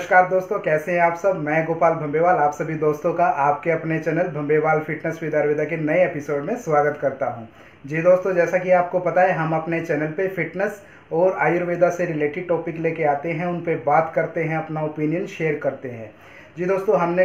नमस्कार दोस्तों, कैसे हैं आप सब। मैं गोपाल भंबेवाल आप सभी दोस्तों का आपके अपने चैनल भंबेवाल फिटनेस विद आयुर्वेदा के नए एपिसोड में स्वागत करता हूं। जी दोस्तों, जैसा कि आपको पता है, हम अपने चैनल पे फिटनेस और आयुर्वेदा से रिलेटेड टॉपिक लेके आते हैं, उन पे बात करते हैं, अपना ओपिनियन शेयर करते हैं। जी दोस्तों, हमने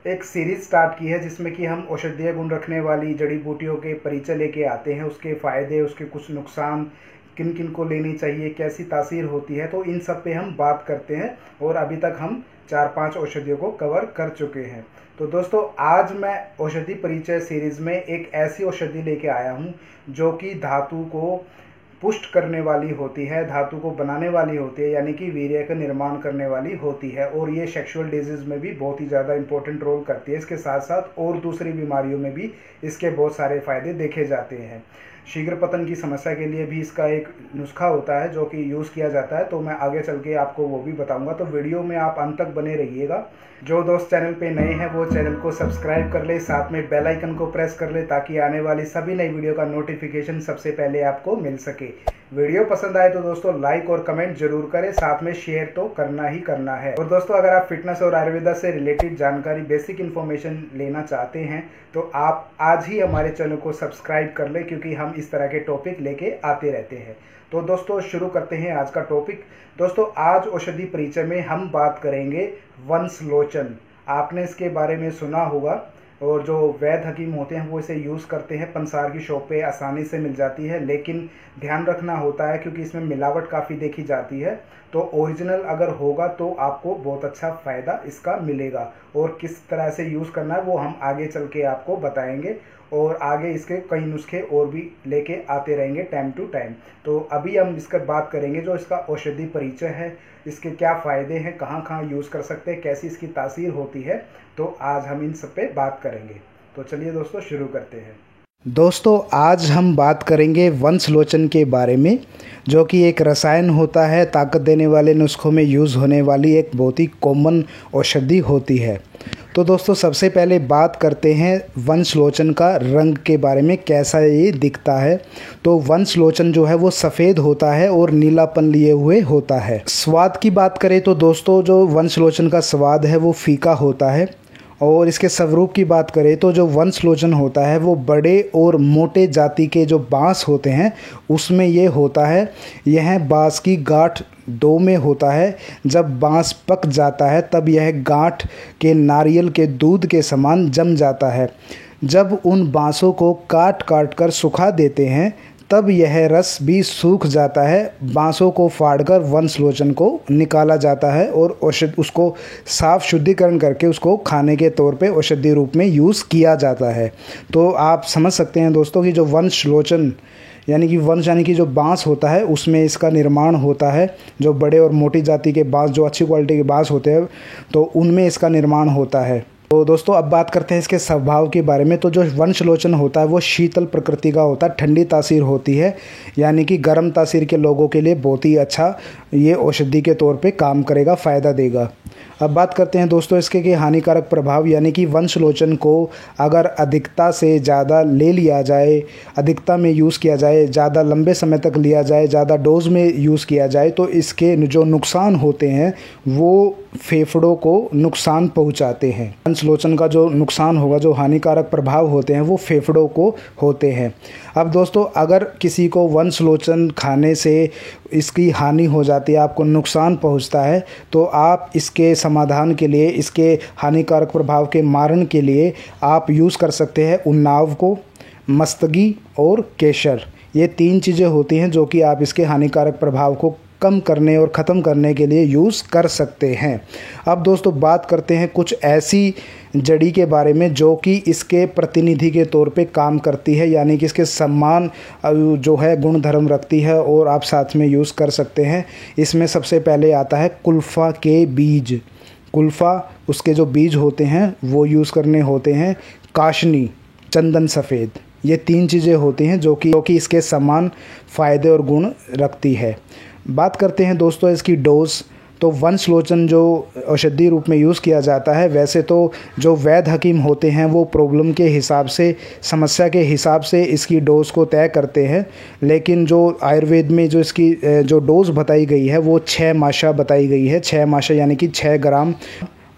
एक सीरीज स्टार्ट की है जिसमें कि हम औषधीय गुण रखने वाली जड़ी बूटियों के परिचय लेके आते हैं, उसके फ़ायदे, उसके कुछ नुकसान, किन किन को लेनी चाहिए, कैसी तासीर होती है, तो इन सब पे हम बात करते हैं। और अभी तक हम 4-5 औषधियों को कवर कर चुके हैं। तो दोस्तों, आज मैं औषधि परिचय सीरीज़ में एक ऐसी औषधि लेके आया हूँ जो कि धातु को पुष्ट करने वाली होती है, धातु को बनाने वाली होती है, यानी कि वीर्य का निर्माण करने वाली होती है। और ये सेक्सुअल डिजीज़ में भी बहुत ही ज़्यादा इंपॉर्टेंट रोल करती है। इसके साथ साथ और दूसरी बीमारियों में भी इसके बहुत सारे फ़ायदे देखे जाते हैं। शीघ्र पतन की समस्या के लिए भी इसका एक नुस्खा होता है जो कि यूज़ किया जाता है, तो मैं आगे चल के आपको वो भी बताऊंगा। तो वीडियो में आप अंत तक बने रहिएगा। जो दोस्त चैनल पे नए हैं वो चैनल को सब्सक्राइब कर ले, साथ में बेल आइकन को प्रेस कर ले ताकि आने वाली सभी नई वीडियो का नोटिफिकेशन सबसे पहले आपको मिल सके। वीडियो पसंद आए तो दोस्तों लाइक और कमेंट जरूर करें, साथ में शेयर तो करना ही करना है। और दोस्तों, अगर आप फिटनेस और आयुर्वेदा से रिलेटेड जानकारी, बेसिक इन्फॉर्मेशन लेना चाहते हैं तो आप आज ही हमारे चैनल को सब्सक्राइब कर लें, क्योंकि हम इस तरह के टॉपिक लेके आते रहते हैं। तो दोस्तों, शुरू करते हैं आज का टॉपिक। दोस्तों, आज औषधि परिचय में हम बात करेंगे वंशलोचन। आपने इसके बारे में सुना होगा, और जो वैद्य हकीम होते हैं वो इसे यूज़ करते हैं। पंसार की शॉप पे आसानी से मिल जाती है, लेकिन ध्यान रखना होता है क्योंकि इसमें मिलावट काफ़ी देखी जाती है। तो ओरिजिनल अगर होगा तो आपको बहुत अच्छा फ़ायदा इसका मिलेगा। और किस तरह से यूज़ करना है वो हम आगे चल के आपको बताएंगे, और आगे इसके कई नुस्खे और भी लेके आते रहेंगे टाइम टू टाइम। तो अभी हम इसका बात करेंगे जो इसका औषधि परिचय है, इसके क्या फ़ायदे हैं, कहाँ कहाँ यूज़ कर सकते हैं, कैसी इसकी तासीर होती है। तो आज हम इन सब पे बात करेंगे। तो चलिए दोस्तों, शुरू करते हैं। दोस्तों, आज हम बात करेंगे वंशलोचन के बारे में, जो कि एक रसायन होता है, ताकत देने वाले नुस्खों में यूज़ होने वाली एक बहुत ही कॉमन औषधि होती है। तो दोस्तों, सबसे पहले बात करते हैं वंशलोचन का रंग के बारे में, कैसा ये दिखता है। तो वंशलोचन जो है वो सफ़ेद होता है और नीलापन लिए हुए होता है। स्वाद की बात करें तो दोस्तों, जो वंशलोचन का स्वाद है वो फीका होता है। और इसके स्वरूप की बात करें तो जो वंशलोचन होता है वो बड़े और मोटे जाति के जो बांस होते हैं उसमें ये होता है। यह बांस की गांठ दो में होता है। जब बांस पक जाता है तब यह गांठ के नारियल के दूध के समान जम जाता है। जब उन बांसों को काट काट कर सुखा देते हैं तब यह रस भी सूख जाता है। बांसों को फाड़कर वंशलोचन को निकाला जाता है और उसको साफ शुद्धिकरण करके उसको खाने के तौर पे औषधि रूप में यूज़ किया जाता है। तो आप समझ सकते हैं दोस्तों कि जो वंशलोचन यानी कि जो बांस होता है उसमें इसका निर्माण होता है। जो बड़े और मोटी जाति के बांस, जो अच्छी क्वालिटी के बांस होते हैं, तो उनमें इसका निर्माण होता है। तो दोस्तों, अब बात करते हैं इसके स्वभाव के बारे में। तो जो वंशलोचन होता है वो शीतल प्रकृति का होता है, ठंडी तासीर होती है, यानी कि गर्म तासीर के लोगों के लिए बहुत ही अच्छा ये औषधि के तौर पे काम करेगा, फ़ायदा देगा। अब बात करते हैं दोस्तों इसके कि हानिकारक प्रभाव, यानी कि वंशलोचन को अगर अधिकता से ज़्यादा ले लिया जाए, अधिकता में यूज़ किया जाए, ज़्यादा लंबे समय तक लिया जाए, ज़्यादा डोज में यूज़ किया जाए तो इसके जो नुकसान होते हैं वो फेफड़ों को नुकसान पहुंचाते हैं। वंशलोचन का जो नुकसान होगा, जो हानिकारक प्रभाव होते हैं वो फेफड़ों को होते हैं। अब दोस्तों, अगर किसी को वंशलोचन खाने से इसकी हानि हो जाती है, आपको नुकसान पहुंचता है, तो आप इसके समाधान के लिए, इसके हानिकारक प्रभाव के मारण के लिए आप यूज़ कर सकते हैं उन्नाव को, मस्तगी और केसर। ये 3 चीज़ें होती हैं जो कि आप इसके हानिकारक प्रभाव को कम करने और ख़त्म करने के लिए यूज़ कर सकते हैं। अब दोस्तों, बात करते हैं कुछ ऐसी जड़ी के बारे में जो कि इसके प्रतिनिधि के तौर पे काम करती है, यानी कि इसके समान जो है गुण धर्म रखती है और आप साथ में यूज़ कर सकते हैं। इसमें सबसे पहले आता है कुल्फ़ा के बीज। कुल्फ़ा, उसके जो बीज होते हैं वो यूज़ करने होते हैं। काशनी, चंदन सफ़ेद, ये 3 चीज़ें होती हैं जो कि इसके समान फ़ायदे और गुण रखती है। बात करते हैं दोस्तों इसकी डोज। तो वंशलोचन जो औषधि रूप में यूज़ किया जाता है, वैसे तो जो वैद्य हकीम होते हैं वो प्रॉब्लम के हिसाब से, समस्या के हिसाब से इसकी डोज़ को तय करते हैं, लेकिन जो आयुर्वेद में जो इसकी जो डोज़ बताई गई है वो 6 माशा बताई गई है। 6 माशा यानी कि 6 ग्राम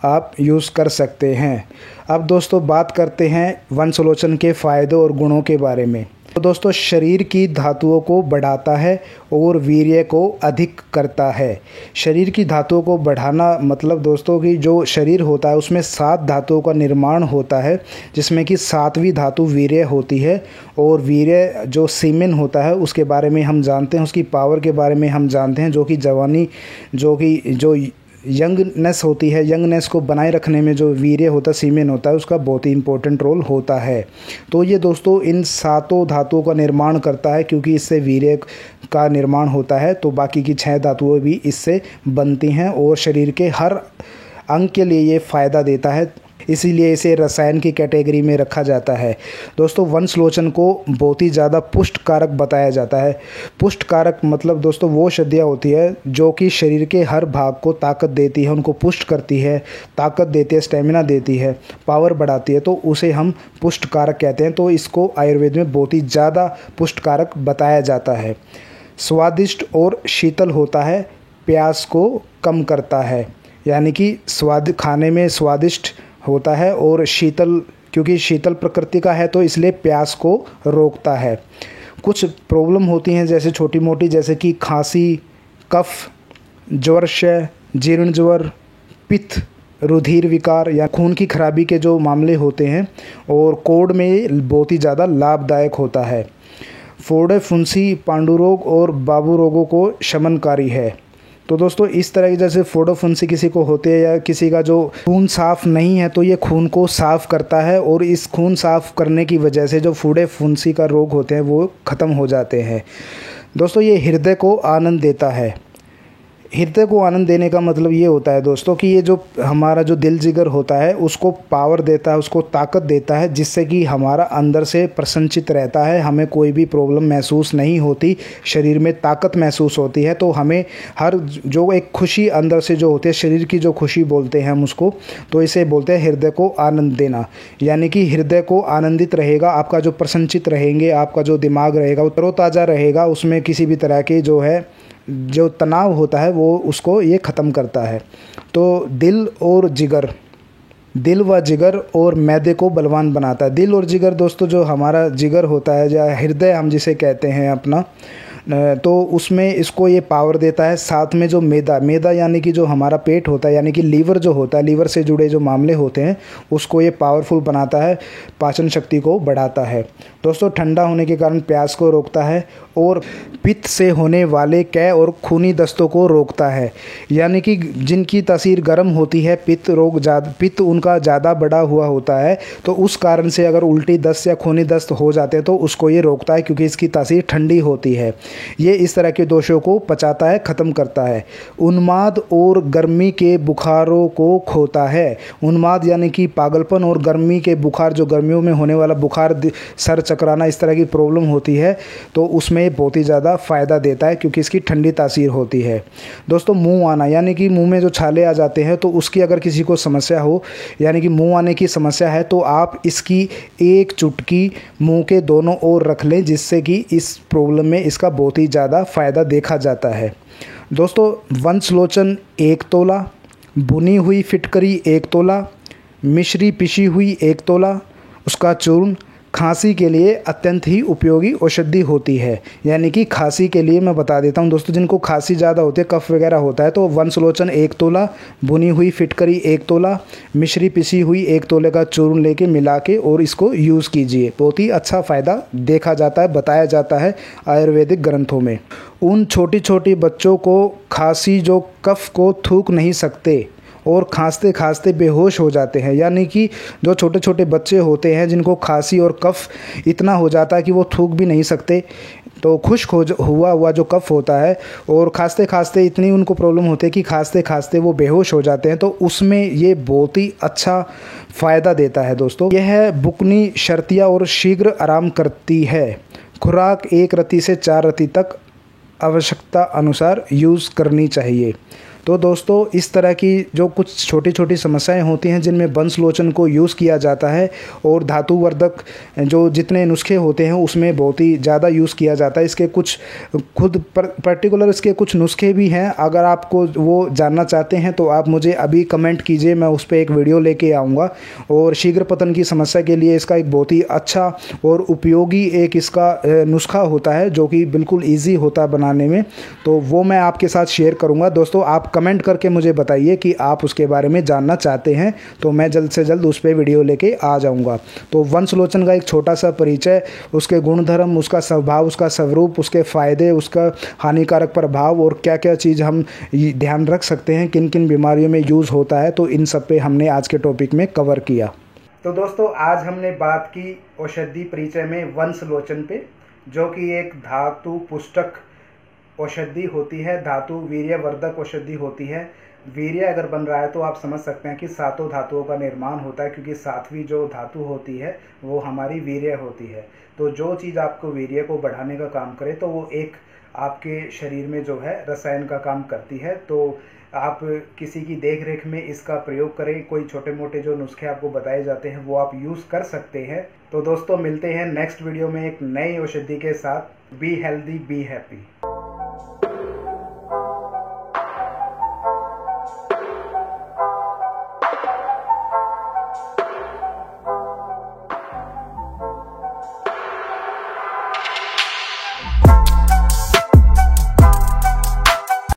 आप यूज़ कर सकते हैं। अब दोस्तों बात करते हैं वंशलोचन के फ़ायदों और गुणों के बारे में। तो दोस्तों शरीर की धातुओं को बढ़ाता है और वीर्य को अधिक करता है। शरीर की धातुओं को बढ़ाना मतलब दोस्तों कि जो शरीर होता है उसमें 7 धातुओं का निर्माण होता है, जिसमें कि 7वीं धातु वीर्य होती है। और वीर्य जो सीमेन होता है उसके बारे में हम जानते हैं, उसकी पावर के बारे में हम जानते हैं, जो कि जवानी जो यंगनेस होती है, यंगनेस को बनाए रखने में जो वीर्य होता है, सीमेन होता है, उसका बहुत ही इम्पोर्टेंट रोल होता है। तो ये दोस्तों इन 7 धातुओं का निर्माण करता है, क्योंकि इससे वीर्य का निर्माण होता है तो बाकी की 6 धातुएं भी इससे बनती हैं और शरीर के हर अंग के लिए ये फ़ायदा देता है, इसीलिए इसे रसायन की कैटेगरी में रखा जाता है। दोस्तों वंशलोचन को बहुत ही ज़्यादा पुष्ट कारक बताया जाता है। पुष्ट कारक मतलब दोस्तों वो औषधियाँ होती है जो कि शरीर के हर भाग को ताकत देती है, उनको पुष्ट करती है, ताकत देती है, स्टेमिना देती है, पावर बढ़ाती है, तो उसे हम पुष्ट कारक कहते हैं। तो इसको आयुर्वेद में बहुत ही ज़्यादा पुष्ट कारक बताया जाता है। स्वादिष्ट और शीतल होता है, प्यास को कम करता है, यानी कि खाने में स्वादिष्ट होता है और शीतल, क्योंकि शीतल प्रकृति का है तो इसलिए प्यास को रोकता है। कुछ प्रॉब्लम होती हैं जैसे छोटी मोटी, जैसे कि खांसी, कफ, ज्वरशय, जीर्ण ज्वर, पित्त, रुधिर विकार या खून की खराबी के जो मामले होते हैं, और कोढ़ में बहुत ही ज़्यादा लाभदायक होता है। फोड़े, फुंसी, पांडुरोग और बाबू रोगों को शमनकारी है। तो दोस्तों इस तरह की जैसे फोड़ो फुंसी किसी को होते हैं या किसी का जो खून साफ़ नहीं है, तो ये खून को साफ़ करता है और इस खून साफ़ करने की वजह से जो फोड़े फुंसी का रोग होते हैं वो ख़त्म हो जाते हैं। दोस्तों ये हृदय को आनंद देता है। हृदय को आनंद देने का मतलब ये होता है दोस्तों कि ये जो हमारा जो दिल जिगर होता है उसको पावर देता है, उसको ताकत देता है, जिससे कि हमारा अंदर से प्रसन्नचित रहता है, हमें कोई भी प्रॉब्लम महसूस नहीं होती, शरीर में ताकत महसूस होती है। तो हमें हर जो एक खुशी अंदर से जो होती है, शरीर की जो खुशी बोलते हैं हम उसको, तो इसे बोलते हैं हृदय को आनंद देना। यानी कि हृदय को आनंदित रहेगा, आपका जो प्रसन्नचित रहेंगे, आपका जो दिमाग रहेगा वो तरोताज़ा रहेगा, उसमें किसी भी तरह के जो तनाव होता है वो उसको ये ख़त्म करता है। तो दिल व जिगर और मैदे को बलवान बनाता है। दिल और जिगर दोस्तों जो हमारा जिगर होता है या हृदय हम जिसे कहते हैं अपना, तो उसमें इसको ये पावर देता है। साथ में जो मैदा यानी कि जो हमारा पेट होता है, यानी कि लीवर जो होता है, लीवर से जुड़े जो मामले होते हैं उसको ये पावरफुल बनाता है, पाचन शक्ति को बढ़ाता है। दोस्तों ठंडा होने के कारण प्यास को रोकता है और पित्त से होने वाले कै और खूनी दस्तों को रोकता है। यानी कि जिनकी तासीर गर्म होती है, पित्त उनका ज़्यादा बढ़ा हुआ होता है, तो उस कारण से अगर उल्टी दस्त या खूनी दस्त हो जाते हैं तो उसको ये रोकता है, क्योंकि इसकी तासीर ठंडी होती है। ये इस तरह के दोषों को पचाता है, ख़त्म करता है। उन्माद और गर्मी के बुखारों को खोता है। उन्माद यानी कि पागलपन और गर्मी के बुखार, जो गर्मियों में होने वाला बुखार, सर चकराना, इस तरह की प्रॉब्लम होती है, तो उसमें बहुत ही ज़्यादा फ़ायदा देता है, क्योंकि इसकी ठंडी तासीर होती है। दोस्तों मुंह आना, यानी कि मुंह में जो छाले आ जाते हैं, तो उसकी अगर किसी को समस्या हो, यानी कि मुंह आने की समस्या है, तो आप इसकी एक चुटकी मुंह के दोनों ओर रख लें, जिससे कि इस प्रॉब्लम में इसका बहुत ही ज़्यादा फ़ायदा देखा जाता है। दोस्तों वंशलोचन 1 तोला, भुनी हुई फिटकरी 1 तोला, मिश्री पिसी हुई 1 तोला, उसका चूर्ण खांसी के लिए अत्यंत ही उपयोगी औषधि होती है। यानी कि खांसी के लिए मैं बता देता हूं दोस्तों, जिनको खांसी ज़्यादा होती है, कफ वगैरह होता है, तो वंशलोचन 1 तोला, भुनी हुई फिटकरी 1 तोला, मिश्री पिसी हुई 1 तोले का चूर्ण लेके मिला के और इसको यूज़ कीजिए। बहुत ही अच्छा फ़ायदा देखा जाता है, बताया जाता है आयुर्वेदिक ग्रंथों में। उन छोटी छोटी बच्चों को खांसी जो कफ को थूक नहीं सकते और खांसते खांसते बेहोश हो जाते हैं, यानी कि जो छोटे छोटे बच्चे होते हैं जिनको खांसी और कफ इतना हो जाता है कि वो थूक भी नहीं सकते, तो खुश्क हुआ जो कफ होता है और खांसते खांसते इतनी उनको प्रॉब्लम होती है कि खांसते खांसते वो बेहोश हो जाते हैं, तो उसमें ये बहुत ही अच्छा फ़ायदा देता है। दोस्तों यह बुकनी, शर्तिया और शीघ्र आराम करती है। खुराक 1 रत्ती से 4 रत्ती तक आवश्यकता अनुसार यूज़ करनी चाहिए। तो दोस्तों इस तरह की जो कुछ छोटी छोटी समस्याएं होती हैं जिनमें वंशलोचन को यूज़ किया जाता है, और धातुवर्धक जो जितने नुस्खे होते हैं उसमें बहुत ही ज़्यादा यूज़ किया जाता है। इसके कुछ खुद पर्टिकुलर इसके कुछ नुस्खे भी हैं। अगर आपको वो जानना चाहते हैं तो आप मुझे अभी कमेंट कीजिए, मैं उस पर एक वीडियो लेके आऊँगा। और शीघ्र पतन की समस्या के लिए इसका एक बहुत ही अच्छा और उपयोगी एक इसका नुस्खा होता है जो कि बिल्कुल ईजी होता है बनाने में, तो वो मैं आपके साथ शेयर करूंगा। दोस्तों आप कमेंट करके मुझे बताइए कि आप उसके बारे में जानना चाहते हैं, तो मैं जल्द से जल्द उस पर वीडियो लेके आ जाऊंगा। तो वंशलोचन का एक छोटा सा परिचय, उसके गुणधर्म, उसका स्वभाव, उसका स्वरूप, उसके फ़ायदे, उसका हानिकारक प्रभाव और क्या क्या चीज़ हम ध्यान रख सकते हैं, किन किन बीमारियों में यूज़ होता है, तो इन सब पे हमने आज के टॉपिक में कवर किया। तो दोस्तों आज हमने बात की औषधि परिचय में वंशलोचन पे, जो कि एक धातु पुष्टक औषधि होती है, धातु वीर्यवर्धक औषधि होती है। वीर्य अगर बन रहा है तो आप समझ सकते हैं कि सातों धातुओं का निर्माण होता है, क्योंकि सातवीं जो धातु होती है वो हमारी वीर्य होती है। तो जो चीज़ आपको वीर्य को बढ़ाने का काम करे तो वो एक आपके शरीर में जो है रसायन का काम करती है। तो आप किसी की देख रेख में इसका प्रयोग करें। कोई छोटे मोटे जो नुस्खे आपको बताए जाते हैं वो आप यूज़ कर सकते हैं। तो दोस्तों मिलते हैं नेक्स्ट वीडियो में एक नई औषधि के साथ। Be healthy, be happy.